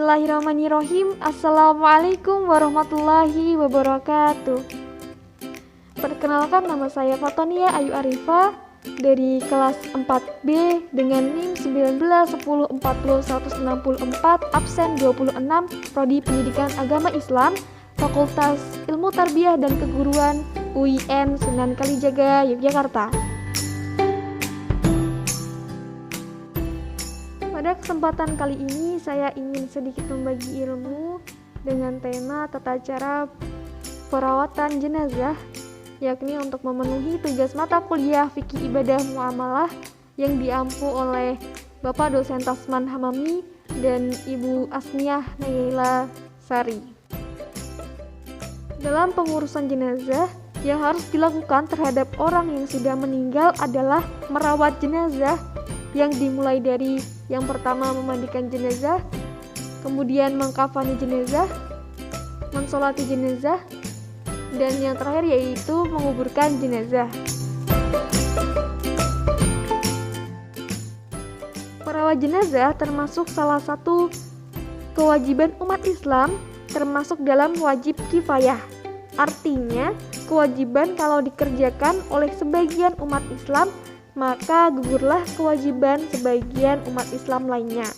Bismillahirrahmanirrahim. Assalamualaikum warahmatullahi wabarakatuh. Perkenalkan, nama saya Fatonia Ayu Arifah dari kelas 4B dengan NIM 19104064, absen 26, Prodi Pendidikan Agama Islam, Fakultas Ilmu Tarbiyah dan Keguruan, UIN Sunan Kalijaga, Yogyakarta. Pada kesempatan kali ini saya ingin sedikit membagi ilmu dengan tema tata cara perawatan jenazah, yakni untuk memenuhi tugas mata kuliah Fikih Ibadah Muamalah yang diampu oleh Bapak dosen Tasman Hamami dan Ibu Asmiah Naila Sari. Dalam pengurusan jenazah, yang harus dilakukan terhadap orang yang sudah meninggal adalah merawat jenazah, yang dimulai dari yang pertama memandikan jenazah, kemudian mengkafani jenazah, mensolati jenazah, dan yang terakhir yaitu menguburkan jenazah. Merawat jenazah termasuk salah satu kewajiban umat Islam, termasuk dalam wajib kifayah. Artinya, kewajiban kalau dikerjakan oleh sebagian umat Islam, maka gugurlah kewajiban sebagian umat Islam lainnya.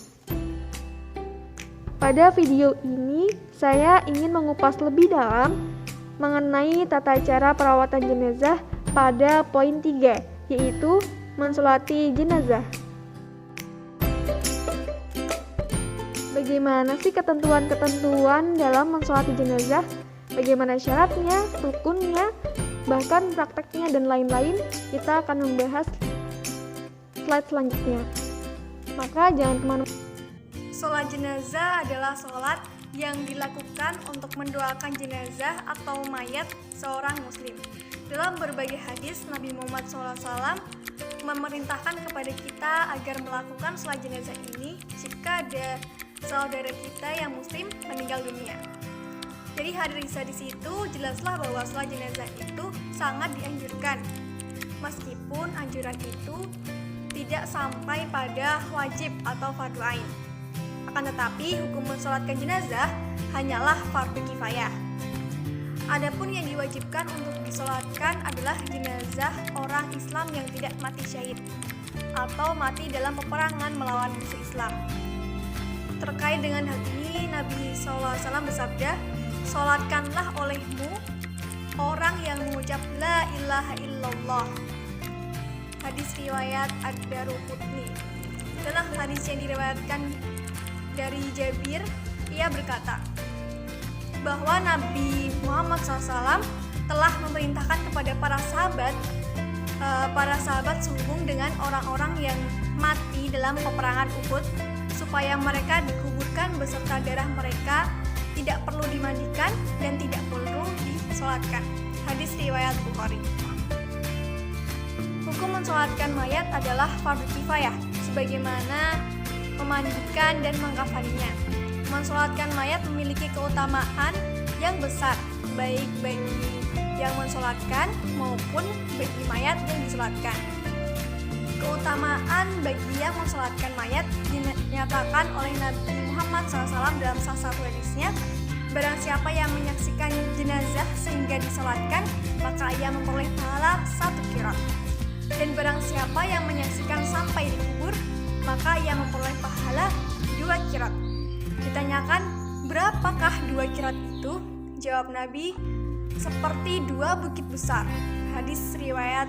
Pada video ini, saya ingin mengupas lebih dalam mengenai tata cara perawatan jenazah pada poin 3, yaitu mensolati jenazah. Bagaimana sih ketentuan-ketentuan dalam mensolati jenazah? Bagaimana syaratnya, rukunnya, bahkan prakteknya dan lain-lain? Kita akan membahas slide selanjutnya. Maka jangan kemana-mana. Sholat jenazah adalah sholat yang dilakukan untuk mendoakan jenazah atau mayat seorang muslim. Dalam berbagai hadis, Nabi Muhammad SAW memerintahkan kepada kita agar melakukan sholat jenazah ini jika ada saudara kita yang muslim meninggal dunia. Jadi di situ jelaslah bahwa sholat jenazah itu sangat dianjurkan, meskipun anjuran itu tidak sampai pada wajib atau fardu ain. Akan tetapi hukum mensolatkan jenazah hanyalah fardu kifayah. Adapun yang diwajibkan untuk disolatkan adalah jenazah orang Islam yang tidak mati syahid atau mati dalam peperangan melawan musuh Islam. Terkait dengan hal ini, Nabi SAW bersabda, "Solatkanlah olehmu orang yang mengucap la ilaha illallah." Hadis riwayat Ad-Daruqutni. Dalam hadis yang diriwayatkan dari Jabir, ia berkata bahwa Nabi Muhammad SAW telah memerintahkan kepada para sahabat sehubung dengan orang-orang yang mati dalam peperangan Uhud, supaya mereka dikuburkan beserta darah mereka, tidak perlu dimandikan dan tidak perlu disolatkan. Hadis riwayat Bukhari. Hukum mensolatkan mayat adalah fardu kifayah, sebagaimana memandikan dan mengkafaninya. Mensolatkan mayat memiliki keutamaan yang besar, baik bagi yang mensolatkan maupun bagi mayat yang disolatkan. Keutamaan bagi yang mensolatkan mayat dinyatakan oleh Nabi Muhammad SAW dalam salah satu hadisnya, barang siapa yang menyaksikan jenazah sehingga disolatkan, maka ia memperoleh pahala 1 qirat. Dan barang siapa yang menyaksikan sampai dikubur, maka ia memperoleh pahala 2 qirat. Ditanyakan, berapakah 2 qirat itu? Jawab Nabi, seperti 2 bukit besar. Hadis riwayat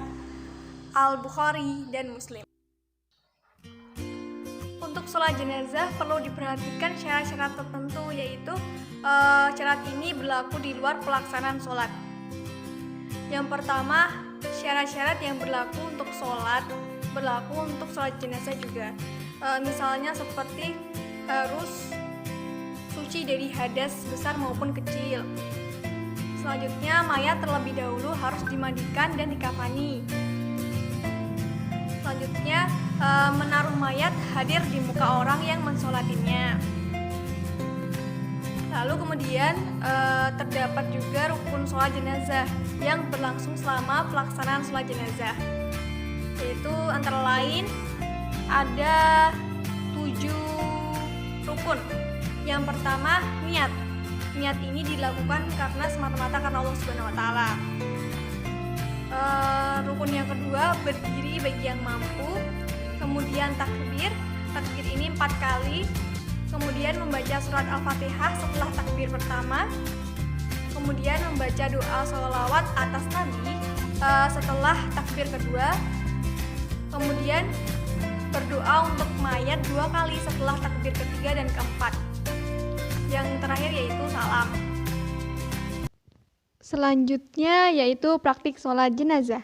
Al-Bukhari dan Muslim. Untuk sholat jenazah perlu diperhatikan syarat-syarat tertentu, yaitu syarat ini berlaku di luar pelaksanaan sholat. Yang pertama, syarat-syarat yang berlaku untuk sholat berlaku untuk sholat jenazah juga. Misalnya seperti harus suci dari hadas besar maupun kecil. Selanjutnya, mayat terlebih dahulu harus dimandikan dan dikafani. Selanjutnya, menaruh mayat hadir di muka orang yang mensolatinya. Lalu kemudian terdapat juga rukun sholat jenazah yang berlangsung selama pelaksanaan sholat jenazah, yaitu antara lain ada 7 rukun. Yang pertama, niat. Niat ini dilakukan semata-mata karena Allah Subhanahu wa taala. Rukun yang kedua, berdiri bagi yang mampu. Kemudian takbir. Takbir ini 4 kali. Kemudian membaca surat Al-Fatihah setelah takbir pertama. Kemudian membaca doa sholawat atas Nabi setelah takbir kedua. Kemudian berdoa untuk mayat 2 kali setelah takbir ketiga dan keempat. Yang terakhir yaitu salam. Selanjutnya yaitu praktik sholat jenazah.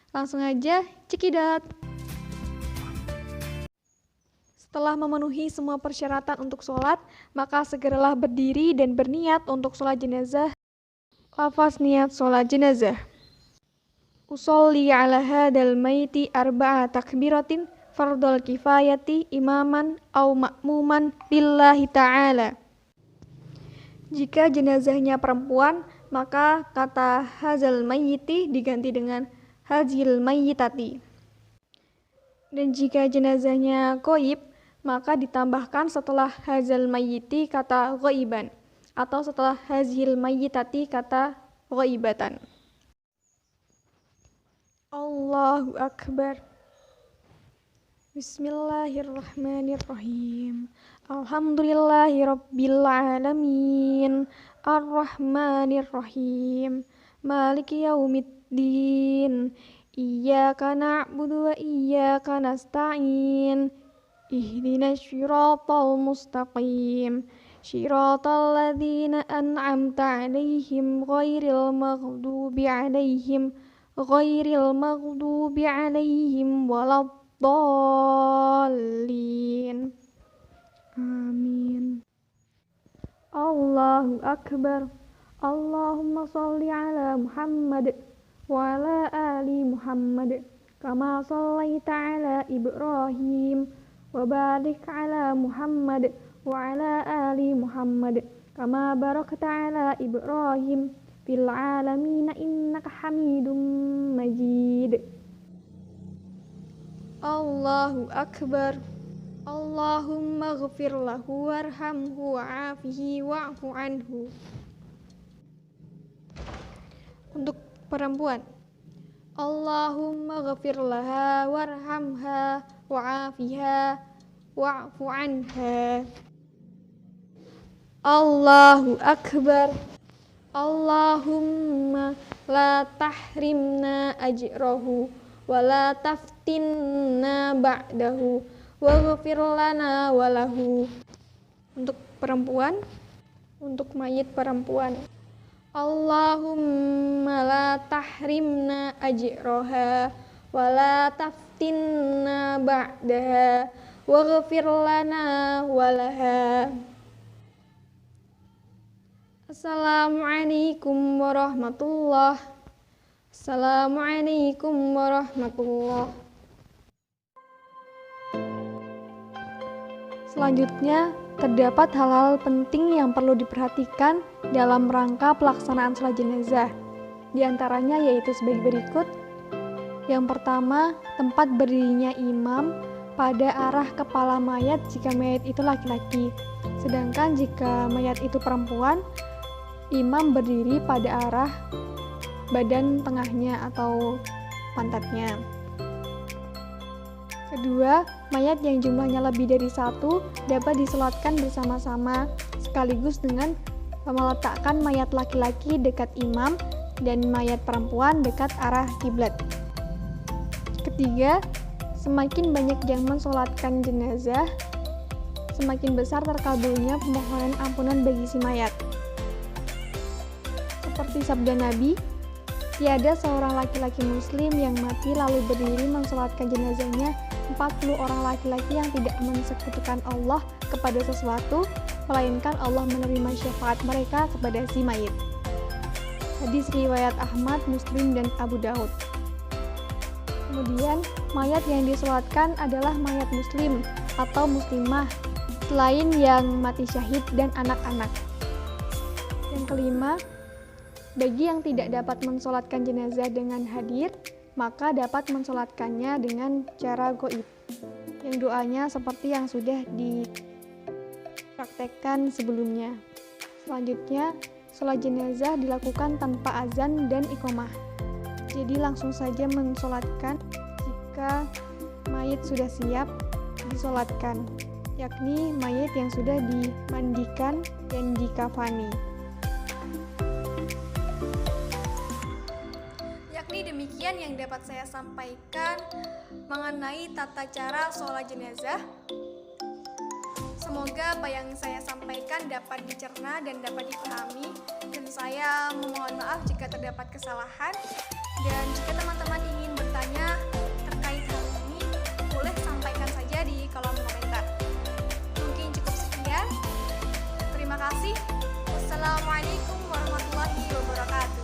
Langsung aja cekidot. Setelah memenuhi semua persyaratan untuk sholat, maka segeralah berdiri dan berniat untuk sholat jenazah. Lafaz niat sholat jenazah. Usolli ala hadal maiti arba'a takbiratin fardal kifayati imaman au ma'muman lillahi ta'ala. Jika jenazahnya perempuan, maka kata hazal mayyiti diganti dengan hazil mayyitati. Dan jika jenazahnya ghaib, maka ditambahkan setelah hazal mayyiti kata ghaiban, atau setelah hazil mayyitati kata ghaibatan. Allahu Akbar. Bismillahirrahmanirrahim. Alhamdulillahi Rabbil Alamin. Ar-Rahmanirrahim. Maliki yaumiddin. Iyyaka na'budu wa iyyaka nasta'in. Ihdinas syiratal mustaqim. Syiratal ladzina an'amta 'alaihim ghairil maghdubi 'alaihim waladdallin. Amin. Allahu Akbar. Allahumma sholli ala Muhammad wa ala ali Muhammad kama shallaita ala Ibrahim wa barik ala Muhammad wa ala ali Muhammad kama barakta ala Ibrahim fil alamin innaka hamidum majid. Allahu Akbar. Allahumma ghfir lahu warhamhu wa'afihi wa'fu anhu. Untuk perempuan, Allahumma ghfir laha warhamha wa'afiha wa'fu anha. Allahu Akbar. Allahumma la tahrimna ajrahu wa la taftinna ba'dahu waghfir lana walahu. Untuk perempuan, untuk mayit perempuan, Allahumma la tahrimna ajraha wa la taftinna ba'daha waghfir lana walaha. Assalamualaikum warahmatullahi. Assalamualaikum warahmatullahi. Selanjutnya, terdapat hal-hal penting yang perlu diperhatikan dalam rangka pelaksanaan sholat jenazah. Di antaranya yaitu sebagai berikut. Yang pertama, tempat berdirinya imam pada arah kepala mayat jika mayat itu laki-laki. Sedangkan jika mayat itu perempuan, imam berdiri pada arah badan tengahnya atau pantatnya. Kedua, mayat yang jumlahnya lebih dari 1 dapat disolatkan bersama-sama sekaligus dengan meletakkan mayat laki-laki dekat imam dan mayat perempuan dekat arah kiblat. Ketiga, semakin banyak yang mensolatkan jenazah, semakin besar terkabulnya permohonan ampunan bagi si mayat. Seperti sabda Nabi, tiada seorang laki-laki muslim yang mati lalu berdiri mensolatkan jenazahnya 40 orang laki-laki yang tidak mensekutukan Allah kepada sesuatu, melainkan Allah menerima syafaat mereka kepada si mayit. Hadis riwayat Ahmad, Muslim, dan Abu Daud. Kemudian, mayat yang disolatkan adalah mayat muslim atau muslimah, selain yang mati syahid dan anak-anak. Yang kelima, bagi yang tidak dapat mensolatkan jenazah dengan hadir, maka dapat mensolatkannya dengan cara goib, yang doanya seperti yang sudah praktekkan sebelumnya. Selanjutnya, sholat jenazah dilakukan tanpa azan dan iqomah. Jadi langsung saja mensolatkan jika mayit sudah siap disolatkan, yakni mayit yang sudah dimandikan dan dikafani. Yakni demikian yang dapat saya sampaikan mengenai tata cara sholat jenazah. Semoga apa yang saya sampaikan dapat dicerna dan dapat dipahami, dan saya memohon maaf jika terdapat kesalahan. Dan jika teman-teman ingin bertanya terkait hal ini, boleh sampaikan saja di kolom komentar. Mungkin cukup sekian. Terima kasih. Wassalamualaikum warahmatullahi wabarakatuh.